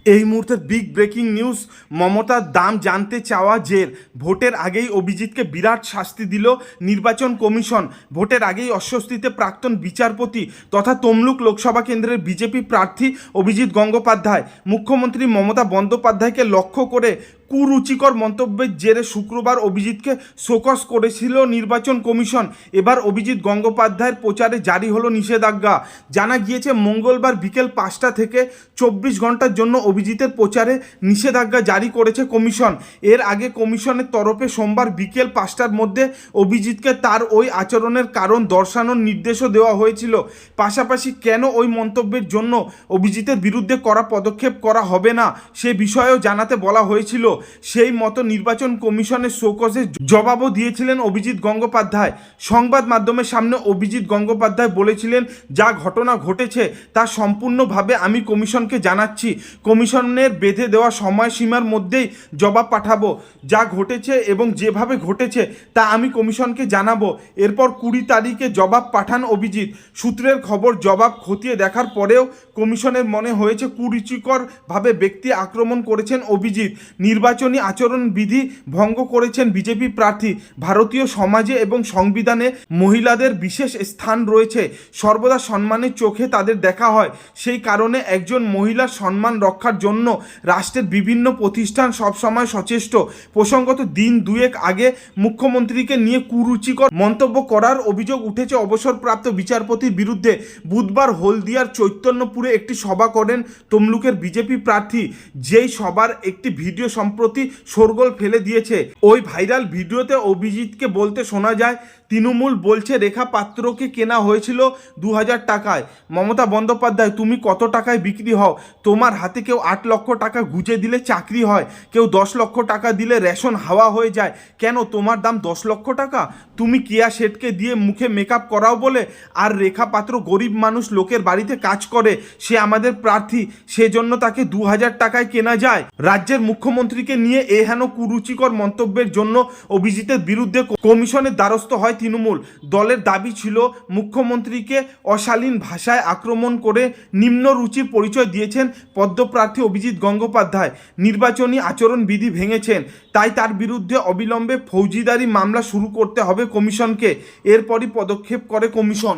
এই মুহূর্তের big breaking news, মমতার দাম জানতে চাওয়া জের। ভোটের আগেই অভিজিৎকে বিরাট শাস্তি দিল নির্বাচন কমিশন। ভোটের আগেই অস্বস্তিতে প্রাক্তন বিচারপতি তথা তমলুক লোকসভা কেন্দ্রের বিজেপি প্রার্থী অভিজিৎ গঙ্গোপাধ্যায়। মুখ্যমন্ত্রী মমতা বন্দ্যোপাধ্যায়কে লক্ষ্য করে কুরুচিকর মন্তব্যের জেরে শুক্রবার অভিজিৎকে শোকজ করেছিল নির্বাচন কমিশন। এবার অভিজিৎ গঙ্গোপাধ্যায়ের প্রচারে জারি হলো নিষেধাজ্ঞা। জানা গিয়েছে মঙ্গলবার বিকেল 5টা থেকে 24 ঘন্টার জন্য অভিজিতের প্রচারে নিষেধাজ্ঞা জারি করেছে কমিশন। এর আগে কমিশনের তরফে সোমবার বিকেল 5টার মধ্যে অভিজিৎকে তার ওই আচরণের কারণ দর্শানোর নির্দেশও দেওয়া হয়েছিল। পাশাপাশি কেন ওই মন্তব্যের জন্য অভিজিতের বিরুদ্ধে কড়া পদক্ষেপ করা হবে না সে বিষয়েও জানাতে বলা হয়েছিল। সেই মতো নির্বাচন কমিশনের শোকজে জবাবও দিয়েছিলেন অভিজিৎ গঙ্গোপাধ্যায়। সংবাদ মাধ্যমের সামনে অভিজিৎ গঙ্গোপাধ্যায় বলেছিলেন, যা ঘটনা ঘটেছে তা সম্পূর্ণভাবে আমি কমিশনকে জানাচ্ছি। কমিশনের বেঁধে দেওয়া সময়সীমার মধ্যেই জবাব পাঠাবো। যা ঘটেছে এবং যেভাবে ঘটেছে তা আমি কমিশনকে জানাবো। এরপর 20 তারিখে জবাব পাঠান অভিজিৎ। সূত্রের খবর, জবাব খতিয়ে দেখার পরেও কমিশনের মনে হয়েছে কুরুচিকরভাবে ব্যক্তি আক্রমণ করেছেন অভিজিৎ। নির্বাচনী আচরণবিধি ভঙ্গ করেছেন বিজেপি প্রার্থী। ভারতীয় সমাজে এবং সংবিধানে মহিলাদের বিশেষ স্থান রয়েছে। সর্বদা সম্মানের চোখে তাদের দেখা হয়। সেই কারণে একজন মহিলার সম্মান রক্ষার জন্য রাষ্ট্রের বিভিন্ন প্রতিষ্ঠান সবসময় সচেষ্ট। প্রসঙ্গত, দিন দুয়েক আগে মুখ্যমন্ত্রীকে নিয়ে কুরুচিকর মন্তব্য করার অভিযোগ উঠেছে অবসরপ্রাপ্ত বিচারপতির বিরুদ্ধে। বুধবার হলদিয়ার চৈতন্যপুরে একটি সভা করেন তমলুকের বিজেপি প্রার্থী। যেই সভার একটি ভিডিও সম্প্রতি শোরগোল ফেলে দিয়েছে। ওই ভাইরাল ভিডিওতে অভিজিৎকে বলতে শোনা যায়, তৃণমূল বলছে রেখা পাত্রকে কেনা হয়েছিল 2000 টাকায়। মমতা বন্দ্যোপাধ্যায়, তুমি কত টাকায় বিক্রি হও? তোমার হাতে কেউ 8 লক্ষ টাকা গুঁজে দিলে চাকরি হয়, কেউ 10 লক্ষ টাকা দিলে রেশন হাওয়া হয়ে যায়। কেন তোমার দাম 10 লক্ষ টাকা? তুমি কেয়া শেঠকে দিয়ে মুখে মেকআপ করাও বলে। আর রেখা পাত্র গরিব মানুষ, লোকের বাড়িতে কাজ করে, সে আমাদের প্রার্থী, সেজন্য তাকে 2000 টাকায় কেনা যায়। রাজ্যের মুখ্যমন্ত্রীকে নিয়ে এহেন কুরুচিকর মন্তব্যের জন্য অভিজিতের বিরুদ্ধে কমিশনের দ্বারস্থ হয় তৃণমূল। দলের দাবি ছিল মুখ্যমন্ত্রীকে অশালীন ভাষায় আক্রমণ করে নিম্ন রুচির পরিচয় দিয়েছেন পদ্মপ্রার্থী অভিজিৎ গঙ্গোপাধ্যায়। নির্বাচনী আচরণবিধি ভেঙেছেন, তাই তার বিরুদ্ধে অবিলম্বে ফৌজদারি মামলা শুরু করতে হবে কমিশনকে। এরপরই পদক্ষেপ করে কমিশন।